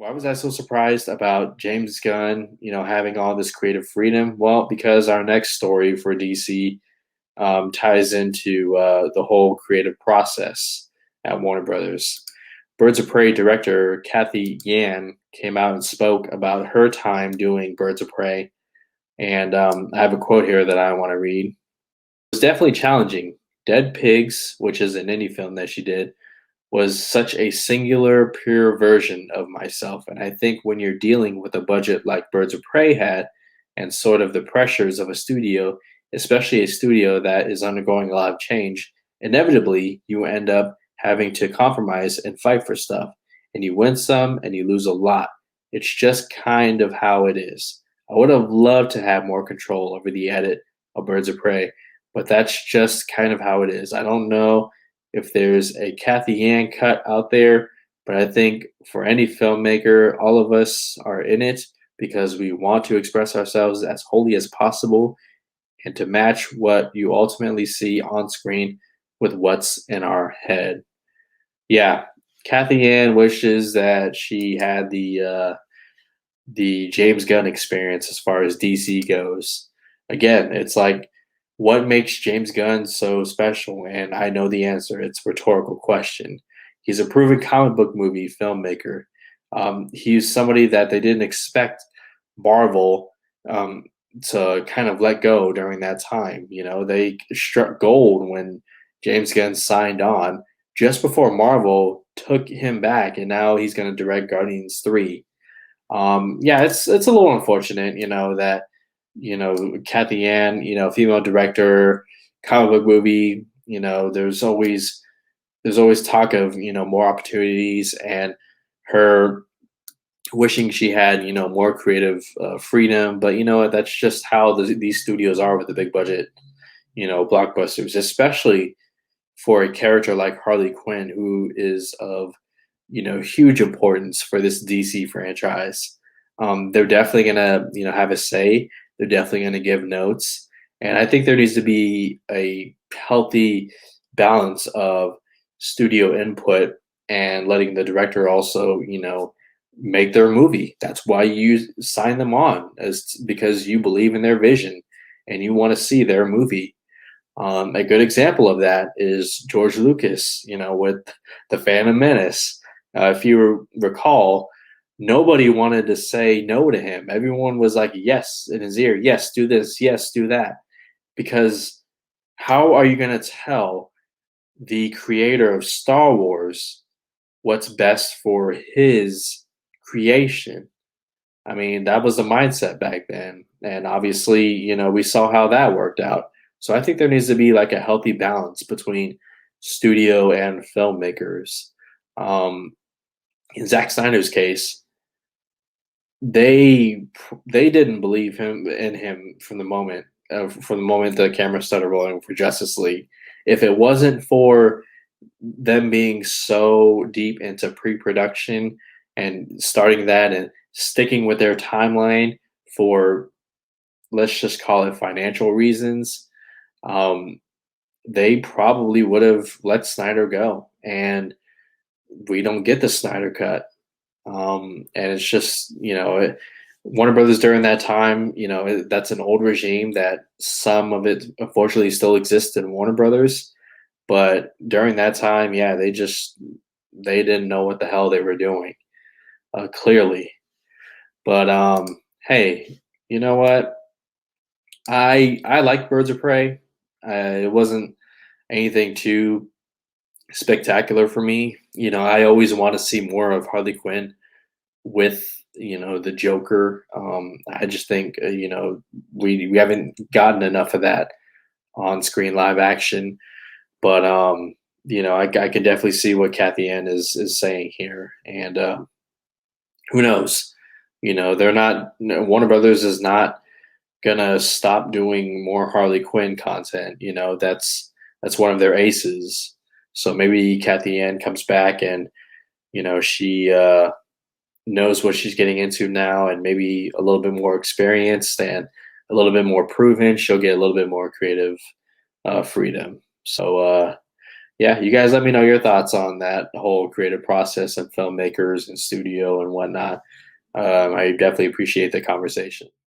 Why was I so surprised about James Gunn, having all this creative freedom? Well, because our next story for DC ties into the whole creative process at Warner Brothers. Birds of Prey director Cathy Yan came out and spoke about her time doing Birds of Prey, and I have a quote here that I want to read. It was definitely challenging. Dead Pigs, which is an indie film that she did, was such a singular, pure version of myself. And I think when you're dealing with a budget like Birds of Prey had and sort of the pressures of a studio, especially a studio that is undergoing a lot of change, inevitably you end up having to compromise and fight for stuff. And you win some and you lose a lot. It's just kind of how it is. I would have loved to have more control over the edit of Birds of Prey, but that's just kind of how it is. I don't know if there's a Cathy Yan cut out there, but I think for any filmmaker, all of us are in it because we want to express ourselves as wholly as possible and to match what you ultimately see on screen with what's in our head. Yeah, Cathy Yan wishes that she had the James Gunn experience as far as DC goes. Again, it's like, what makes James Gunn so special? And I know the answer. It's a rhetorical question. He's a proven comic book movie filmmaker. He's somebody that they didn't expect Marvel to kind of let go during that time. They struck gold when James Gunn signed on just before Marvel took him back, and now he's going to direct Guardians 3. Yeah, it's a little unfortunate, that Cathy Yan, female director, comic book movie. There's always talk of more opportunities and her wishing she had more creative freedom. But you know what? That's just how these studios are with the big budget blockbusters, especially for a character like Harley Quinn, who is of huge importance for this DC franchise. They're definitely gonna have a say. They're definitely gonna give notes, and I think there needs to be a healthy balance of studio input and letting the director also make their movie. That's why you sign them on, as because you believe in their vision and you want to see their movie. A good example of that is George Lucas, with The Phantom Menace. If you recall, nobody wanted to say no to him. Everyone was like, yes, in his ear, yes, do this, yes, do that. Because how are you going to tell the creator of Star Wars what's best for his creation? I mean, that was the mindset back then. And obviously, we saw how that worked out. So I think there needs to be like a healthy balance between studio and filmmakers. In Zack Snyder's case, they didn't believe in him from the moment the camera started rolling for Justice League. If it wasn't for them being so deep into pre-production and starting that and sticking with their timeline for, let's just call it, financial reasons, they probably would have let Snyder go, and we don't get the Snyder cut. And it's just, Warner Brothers during that time, that's an old regime that some of it unfortunately still exists in Warner Brothers. But during that time, yeah, they didn't know what the hell they were doing, clearly. But hey, you know what? I like Birds of Prey. It wasn't anything too spectacular for me. I always want to see more of Harley Quinn with the Joker. I just think we haven't gotten enough of that on screen live action. But I can definitely see what Cathy Yan is saying here, and who knows? They're not, Warner Brothers is not gonna stop doing more Harley Quinn content. That's one of their aces. So maybe Cathy Yan comes back and she knows what she's getting into now, and maybe a little bit more experienced and a little bit more proven. She'll get a little bit more creative freedom. So Yeah, you guys let me know your thoughts on that whole creative process and filmmakers and studio and whatnot. I definitely appreciate the conversation.